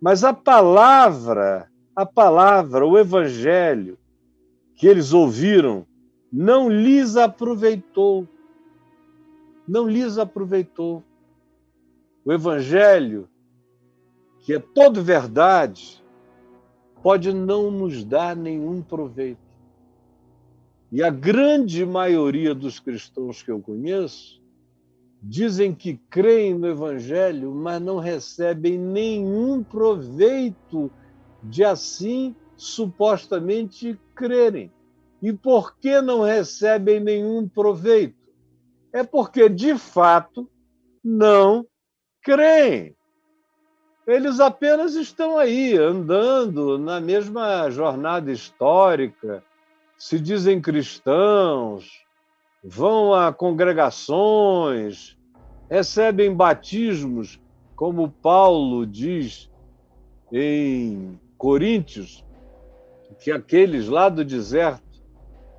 Mas a palavra, o evangelho que eles ouviram, não lhes aproveitou. Não lhes aproveitou. O evangelho, que é todo verdade, pode não nos dar nenhum proveito. E a grande maioria dos cristãos que eu conheço dizem que creem no evangelho, mas não recebem nenhum proveito de assim supostamente crerem. E por que não recebem nenhum proveito? É porque, de fato, não creem. Eles apenas estão aí, andando na mesma jornada histórica, se dizem cristãos, vão a congregações, recebem batismos, como Paulo diz em Coríntios, que aqueles lá do deserto,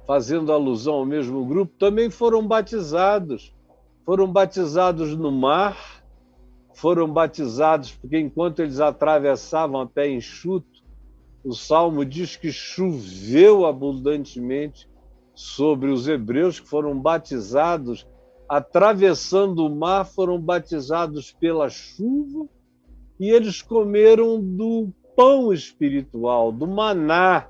fazendo alusão ao mesmo grupo, também foram batizados. Foram batizados no mar, foram batizados porque enquanto eles atravessavam a pé enxuto, o Salmo diz que choveu abundantemente sobre os hebreus que foram batizados, atravessando o mar, foram batizados pela chuva, e eles comeram do pão espiritual, do maná,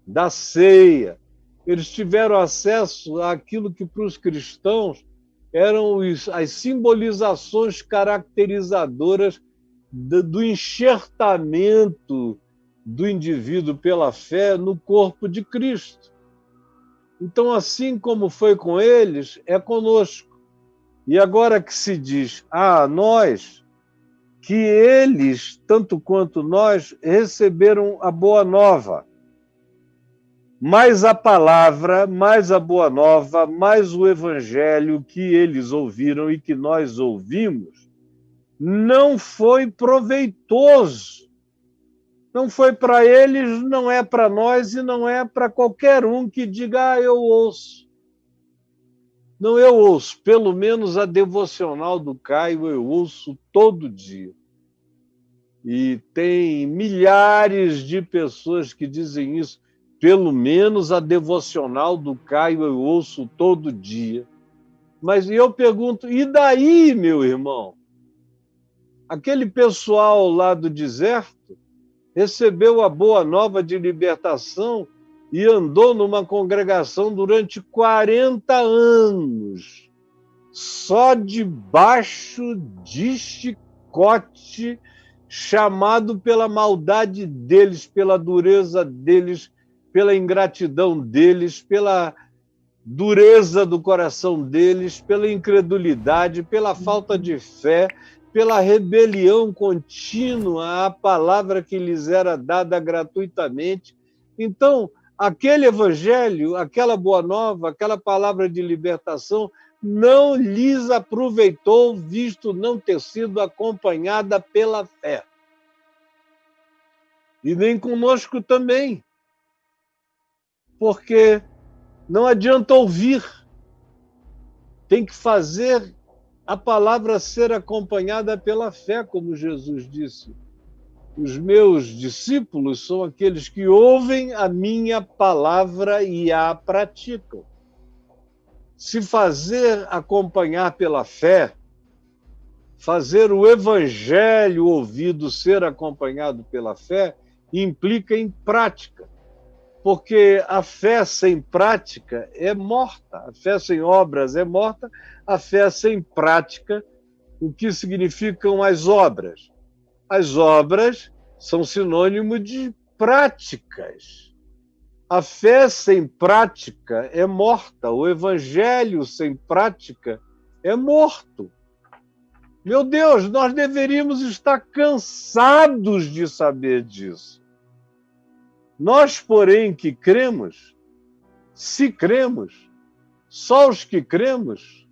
da ceia. Eles tiveram acesso àquilo que para os cristãos eram as simbolizações caracterizadoras do enxertamento do indivíduo pela fé no corpo de Cristo. Então, assim como foi com eles, é conosco. E agora que se diz, nós, que eles, tanto quanto nós, receberam a boa nova. Mais a palavra, mais a boa nova, mais o evangelho que eles ouviram e que nós ouvimos, não foi proveitoso. Não foi para eles, não é para nós e não é para qualquer um que diga, eu ouço. Não, eu ouço. Pelo menos a devocional do Caio eu ouço todo dia. E tem milhares de pessoas que dizem isso. Pelo menos a devocional do Caio eu ouço todo dia. Mas eu pergunto, e daí, meu irmão? Aquele pessoal lá do deserto recebeu a boa nova de libertação e andou numa congregação durante 40 anos, só debaixo de chicote, chamado pela maldade deles, pela dureza deles, pela ingratidão deles, pela dureza do coração deles, pela incredulidade, pela falta de fé, pela rebelião contínua à palavra que lhes era dada gratuitamente. Então, aquele evangelho, aquela boa nova, aquela palavra de libertação, não lhes aproveitou, visto não ter sido acompanhada pela fé. E nem conosco também. Porque não adianta ouvir, tem que fazer a palavra ser acompanhada pela fé, como Jesus disse. Os meus discípulos são aqueles que ouvem a minha palavra e a praticam. Se fazer acompanhar pela fé, fazer o evangelho ouvido ser acompanhado pela fé, implica em prática. Porque a fé sem prática é morta, a fé sem obras é morta, a fé sem prática, o que significam as obras? As obras são sinônimo de práticas. A fé sem prática é morta, o evangelho sem prática é morto. Meu Deus, nós deveríamos estar cansados de saber disso. Nós, porém, que cremos, se cremos, só os que cremos,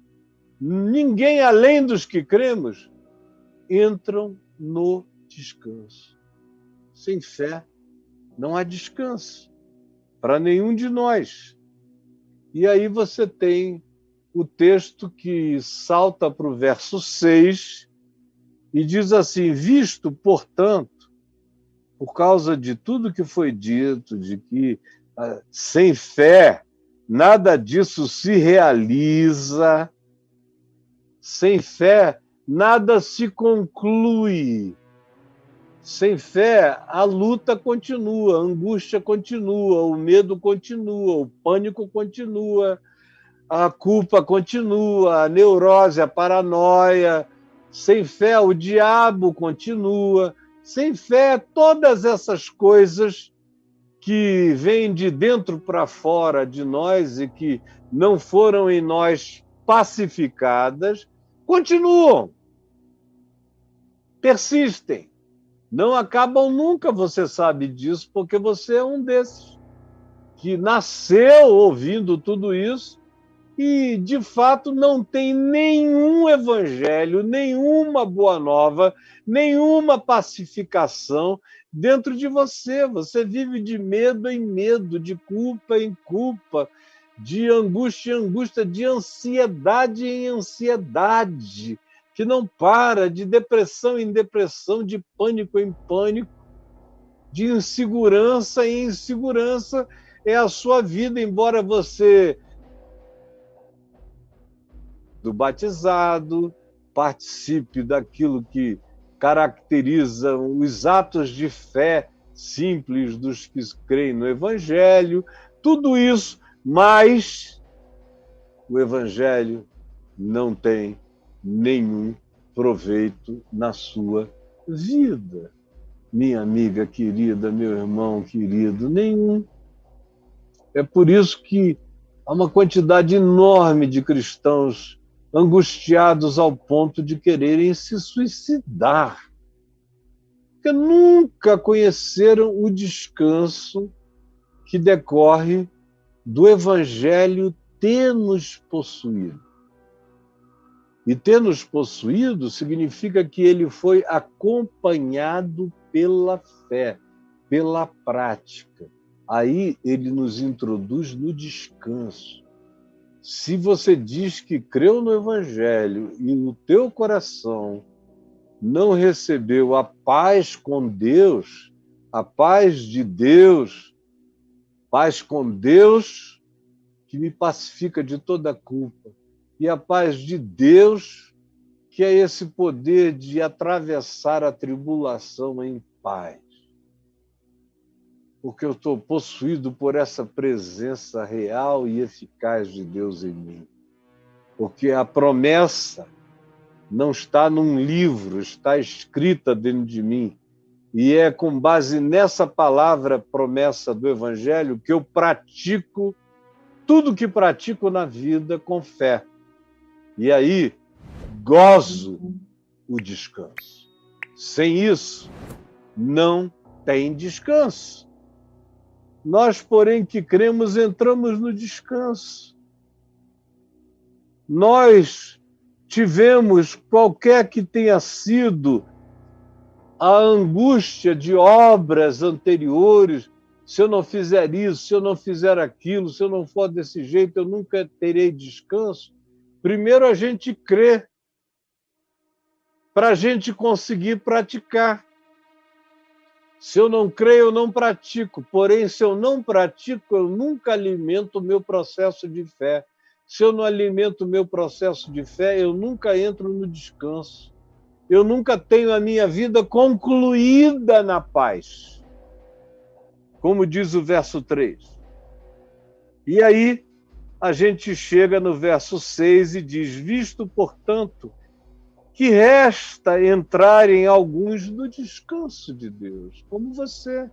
ninguém além dos que cremos, entram no descanso. Sem fé, não há descanso para nenhum de nós. E aí você tem o texto que salta para o verso 6 e diz assim, visto, portanto, por causa de tudo que foi dito, de que sem fé nada disso se realiza, sem fé nada se conclui. Sem fé, a luta continua, a angústia continua, o medo continua, o pânico continua, a culpa continua, a neurose, a paranoia. Sem fé, o diabo continua. Sem fé, todas essas coisas que vêm de dentro para fora de nós e que não foram em nós pacificadas, continuam, persistem. Não acabam nunca, você sabe disso, porque você é um desses que nasceu ouvindo tudo isso e, de fato, não tem nenhum evangelho, nenhuma boa nova, nenhuma pacificação dentro de você. Você vive de medo em medo, de culpa em culpa, de angústia em angústia, de ansiedade em ansiedade, que não para, de depressão em depressão, de pânico em pânico, de insegurança em insegurança. É a sua vida, embora você, do batizado, participe daquilo que caracteriza os atos de fé simples dos que creem no Evangelho, tudo isso, mas o Evangelho não tem nenhum proveito na sua vida. Minha amiga querida, meu irmão querido, nenhum. É por isso que há uma quantidade enorme de cristãos angustiados ao ponto de quererem se suicidar, porque nunca conheceram o descanso que decorre do Evangelho ter nos possuído. E ter nos possuído significa que ele foi acompanhado pela fé, pela prática. Aí ele nos introduz no descanso. Se você diz que creu no Evangelho e no teu coração não recebeu a paz com Deus, a paz de Deus, paz com Deus que me pacifica de toda culpa, e a paz de Deus, que é esse poder de atravessar a tribulação em paz. Porque eu estou possuído por essa presença real e eficaz de Deus em mim. Porque a promessa não está num livro, está escrita dentro de mim. E é com base nessa palavra promessa do Evangelho que eu pratico tudo que pratico na vida com fé. E aí, gozo o descanso. Sem isso, não tem descanso. Nós, porém, que cremos, entramos no descanso. Nós tivemos, qualquer que tenha sido a angústia de obras anteriores, se eu não fizer isso, se eu não fizer aquilo, se eu não for desse jeito, eu nunca terei descanso. Primeiro a gente crê, para a gente conseguir praticar. Se eu não creio, eu não pratico. Porém, se eu não pratico, eu nunca alimento o meu processo de fé. Se eu não alimento o meu processo de fé, eu nunca entro no descanso. Eu nunca tenho a minha vida concluída na paz. Como diz o verso 3. E aí, a gente chega no verso 6 e diz: visto, portanto, que resta entrarem alguns no descanso de Deus, como você.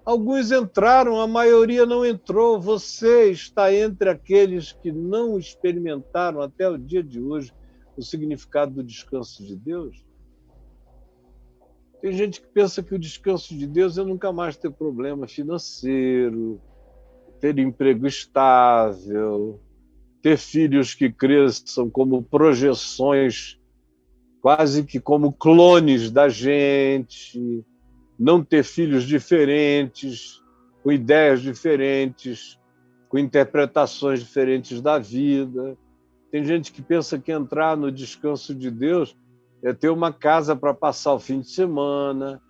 Alguns entraram, a maioria não entrou. Você está entre aqueles que não experimentaram até o dia de hoje o significado do descanso de Deus. Tem gente que pensa que o descanso de Deus é nunca mais ter problema financeiro, ter emprego estável, ter filhos que cresçam como projeções, quase que como clones da gente, não ter filhos diferentes, com ideias diferentes, com interpretações diferentes da vida. Tem gente que pensa que entrar no descanso de Deus é ter uma casa para passar o fim de semana,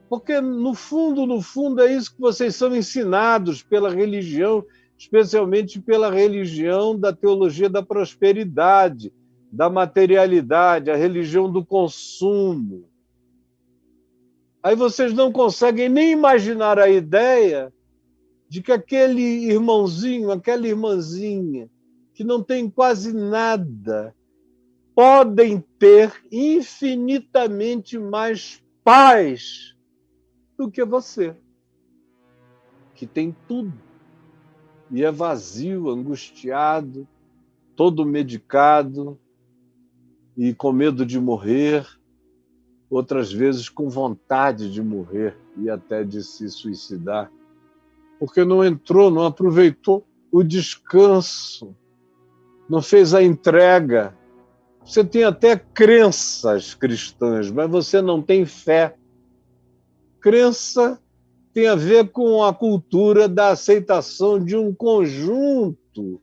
Porque, no fundo, é isso que vocês são ensinados pela religião, especialmente pela religião da teologia da prosperidade, da materialidade, a religião do consumo. Aí vocês não conseguem nem imaginar a ideia de que aquele irmãozinho, aquela irmãzinha, que não tem quase nada, podem ter infinitamente mais paz do que você, que tem tudo e é vazio, angustiado, todo medicado e com medo de morrer, outras vezes com vontade de morrer e até de se suicidar, porque não entrou, não aproveitou o descanso, não fez a entrega. Você tem até crenças cristãs, mas você não tem fé. Crença tem a ver com a cultura da aceitação de um conjunto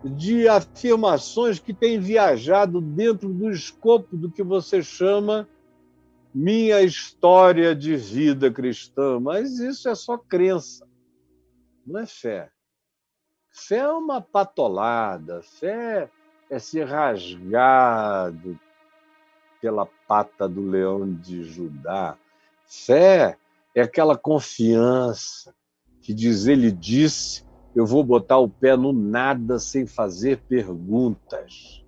de afirmações que tem viajado dentro do escopo do que você chama minha história de vida cristã. Mas isso é só crença, não é fé. Fé é uma patolada, fé é ser rasgado pela pata do leão de Judá. Fé é aquela confiança que diz, ele disse, eu vou botar o pé no nada sem fazer perguntas.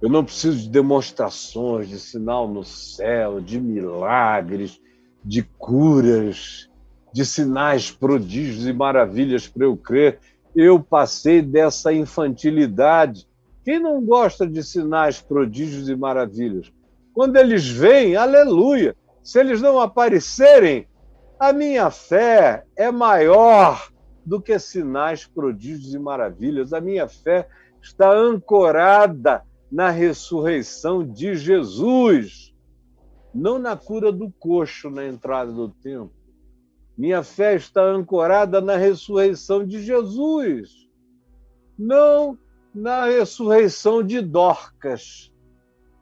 Eu não preciso de demonstrações, de sinal no céu, de milagres, de curas, de sinais, prodígios e maravilhas para eu crer. Eu passei dessa infantilidade. Quem não gosta de sinais, prodígios e maravilhas? Quando eles vêm, aleluia. Se eles não aparecerem, a minha fé é maior do que sinais, prodígios e maravilhas. A minha fé está ancorada na ressurreição de Jesus, não na cura do coxo na entrada do templo. Minha fé está ancorada na ressurreição de Jesus, não na ressurreição de Dorcas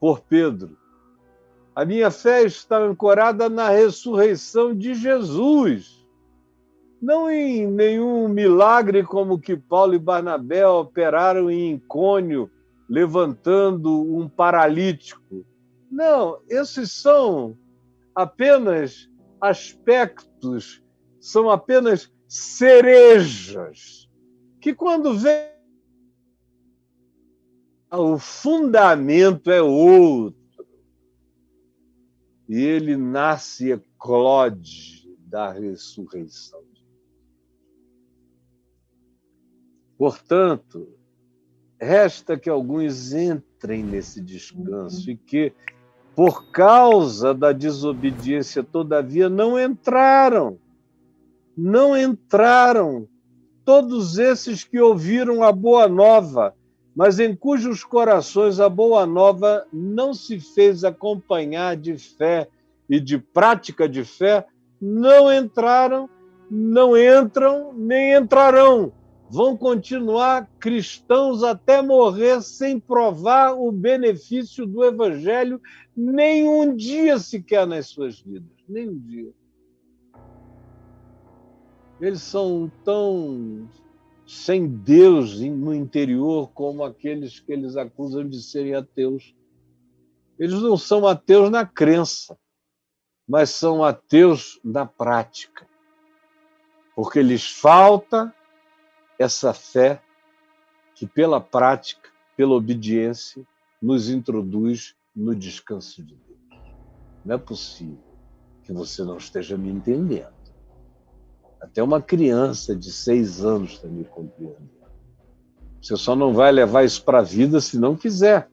por Pedro. A minha fé está ancorada na ressurreição de Jesus, não em nenhum milagre como que Paulo e Barnabé operaram em Icônio, levantando um paralítico. Não, esses são apenas aspectos, são apenas cerejas, que quando vem, o fundamento é outro. E ele nasce e eclode da ressurreição. Portanto, resta que alguns entrem nesse descanso e que, por causa da desobediência, todavia, não entraram. Não entraram. Todos esses que ouviram a boa nova, mas em cujos corações a boa nova não se fez acompanhar de fé e de prática de fé, não entraram, não entram, nem entrarão. Vão continuar cristãos até morrer sem provar o benefício do Evangelho nem um dia sequer nas suas vidas. Nem um dia. Eles são tão sem Deus no interior como aqueles que eles acusam de serem ateus. Eles não são ateus na crença, mas são ateus na prática. Porque lhes falta essa fé que, pela prática, pela obediência, nos introduz no descanso de Deus. Não é possível que você não esteja me entendendo. Até uma criança de 6 anos está me compreendendo. Você só não vai levar isso para a vida se não quiser.